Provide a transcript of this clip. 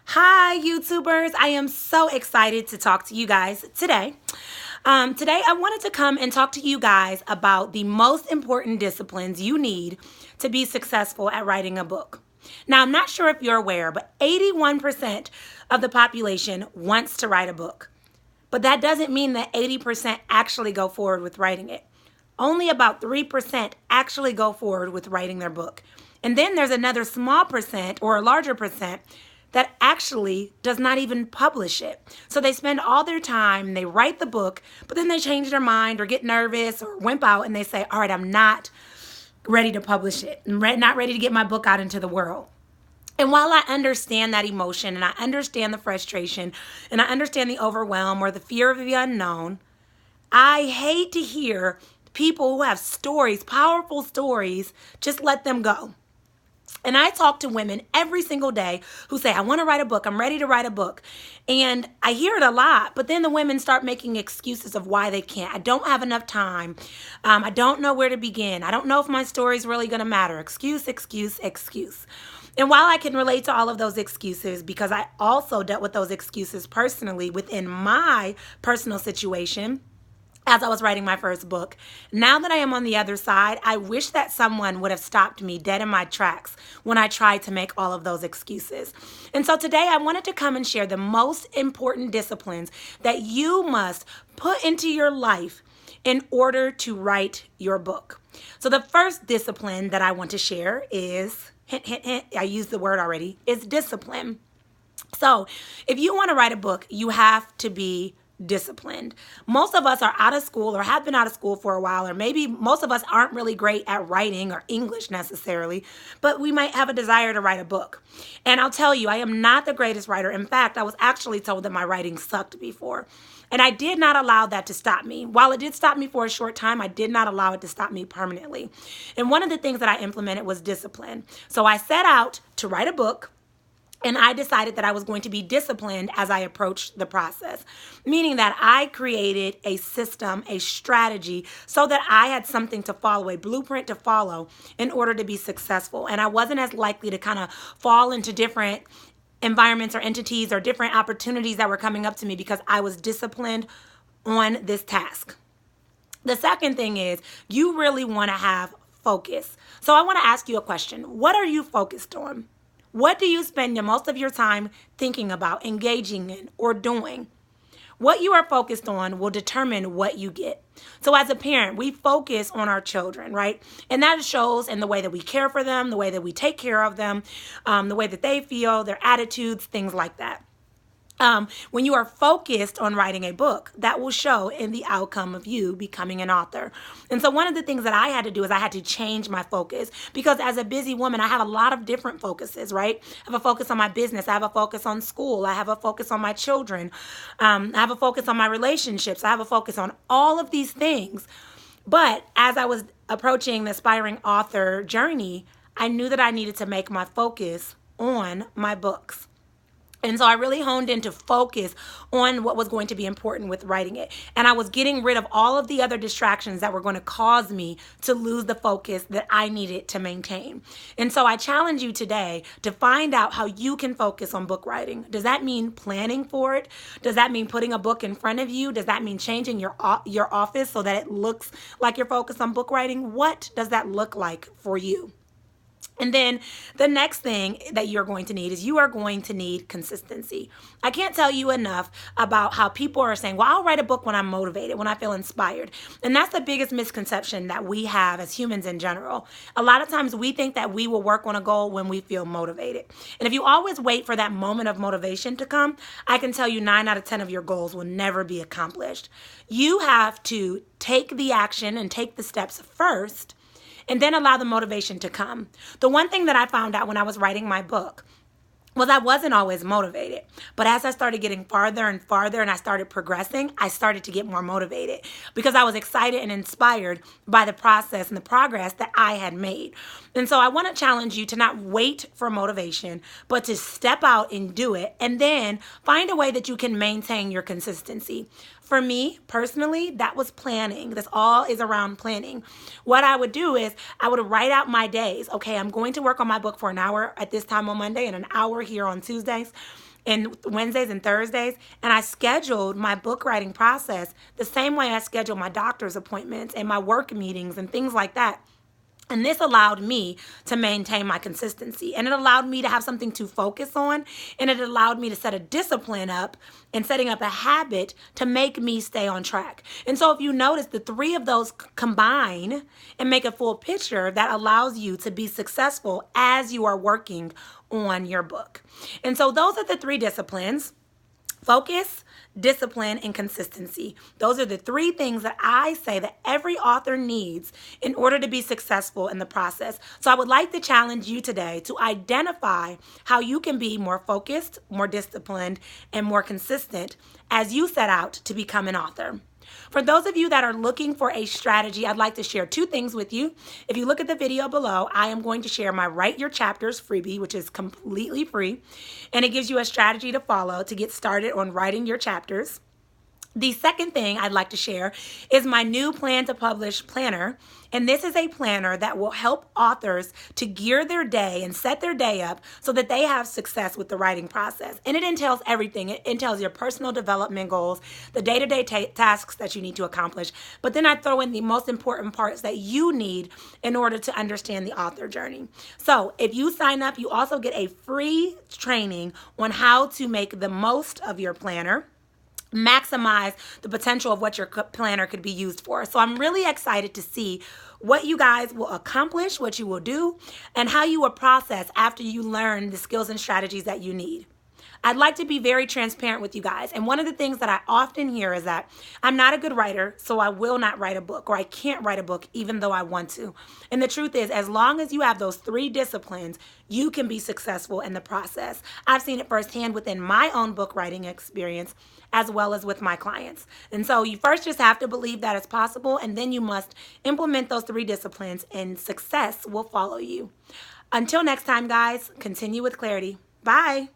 Hi, YouTubers. I am so excited to talk to you guys today. Today, I wanted to come and talk to you guys about the most important disciplines you need to be successful at writing a book. Now, I'm not sure if you're aware, but 81% of the population wants to write a book. But that doesn't mean that 80% actually go forward with writing it. Only about 3% actually go forward with writing their book. And then there's another small percent or a larger percent that actually does not even publish it. So they spend all their time, they write the book, but then they change their mind or get nervous or wimp out and they say, all right, I'm not ready to publish it. I'm not ready to get my book out into the world. And while I understand that emotion and I understand the frustration and I understand the overwhelm or the fear of the unknown, I hate to hear people who have stories, powerful stories, just let them go. And I talk to women every single day who say, I want to write a book. I'm ready to write a book. And I hear it a lot, but then the women start making excuses of why they can't. I don't have enough time. I don't know where to begin. I don't know if my story is really going to matter. Excuse, excuse, excuse. And while I can relate to all of those excuses, because I also dealt with those excuses personally within my personal situation, as I was writing my first book. Now that I am on the other side, I wish that someone would have stopped me dead in my tracks when I tried to make all of those excuses. And so today I wanted to come and share the most important disciplines that you must put into your life in order to write your book. So the first discipline that I want to share is, hint, hint, hint, I used the word already, is discipline. So if you want to write a book, you have to be disciplined. Most of us are out of school or have been out of school for a while, or maybe most of us aren't really great at writing or English necessarily, but we might have a desire to write a book. And I'll tell you, I am not the greatest writer. In fact, I was actually told that my writing sucked before. And I did not allow that to stop me. While it did stop me for a short time, I did not allow it to stop me permanently. And one of the things that I implemented was discipline. So I set out to write a book. And I decided that I was going to be disciplined as I approached the process, meaning that I created a system, a strategy, so that I had something to follow, a blueprint to follow in order to be successful. And I wasn't as likely to kind of fall into different environments or entities or different opportunities that were coming up to me because I was disciplined on this task. The second thing is you really want to have focus. So I want to ask you a question. What are you focused on? What do you spend most of your time thinking about, engaging in, or doing? What you are focused on will determine what you get. So as a parent, we focus on our children, right? And that shows in the way that we care for them, the way that we take care of them, the way that they feel, their attitudes, things like that. When you are focused on writing a book, that will show in the outcome of you becoming an author. And so one of the things that I had to do is I had to change my focus because as a busy woman, I have a lot of different focuses, right? I have a focus on my business. I have a focus on school. I have a focus on my children. I have a focus on my relationships. I have a focus on all of these things. But as I was approaching the aspiring author journey, I knew that I needed to make my focus on my books. And so I really honed in to focus on what was going to be important with writing it. And I was getting rid of all of the other distractions that were going to cause me to lose the focus that I needed to maintain. And so I challenge you today to find out how you can focus on book writing. Does that mean planning for it? Does that mean putting a book in front of you? Does that mean changing your office so that it looks like you're focused on book writing? What does that look like for you? And then the next thing that you're going to need is you are going to need consistency. I can't tell you enough about how people are saying, well, I'll write a book when I'm motivated, when I feel inspired. And that's the biggest misconception that we have as humans in general. A lot of times we think that we will work on a goal when we feel motivated. And if you always wait for that moment of motivation to come, I can tell you 9 out of 10 of your goals will never be accomplished. You have to take the action and take the steps first and then allow the motivation to come. The one thing that I found out when I was writing my book was I wasn't always motivated. But as I started getting farther and farther and I started progressing, I started to get more motivated because I was excited and inspired by the process and the progress that I had made. And so I want to challenge you to not wait for motivation, but to step out and do it and then find a way that you can maintain your consistency. For me, personally, that was planning. This all is around planning. What I would do is I would write out my days. Okay, I'm going to work on my book for an hour at this time on Monday and an hour here on Tuesdays. and Wednesdays and Thursdays, and I scheduled my book writing process the same way I schedule my doctor's appointments and my work meetings and things like that. And this allowed me to maintain my consistency, and it allowed me to have something to focus on, and it allowed me to set a discipline up and setting up a habit to make me stay on track. And so if you notice, the three of those combine and make a full picture that allows you to be successful as you are working on your book. And so those are the three disciplines: focus, discipline, and consistency. Those are the three things that I say that every author needs in order to be successful in the process. So I would like to challenge you today to identify how you can be more focused, more disciplined, and more consistent as you set out to become an author. For those of you that are looking for a strategy, I'd like to share two things with you. If you look at the video below, I am going to share my Write Your Chapters freebie, which is completely free, and it gives you a strategy to follow to get started on writing your chapters. The second thing I'd like to share is my new Plan to Publish planner. And this is a planner that will help authors to gear their day and set their day up so that they have success with the writing process. And it entails everything. It entails your personal development goals, the day-to-day tasks that you need to accomplish. But then I throw in the most important parts that you need in order to understand the author journey. So if you sign up, you also get a free training on how to make the most of your planner, maximize the potential of what your planner could be used for. So I'm really excited to see what you guys will accomplish, what you will do, and how you will process after you learn the skills and strategies that you need. I'd like to be very transparent with you guys. And one of the things that I often hear is that I'm not a good writer, so I will not write a book, or I can't write a book even though I want to. And the truth is, as long as you have those three disciplines, you can be successful in the process. I've seen it firsthand within my own book writing experience, as well as with my clients. And so you first just have to believe that it's possible, and then you must implement those three disciplines, and success will follow you. Until next time, guys, continue with clarity. Bye.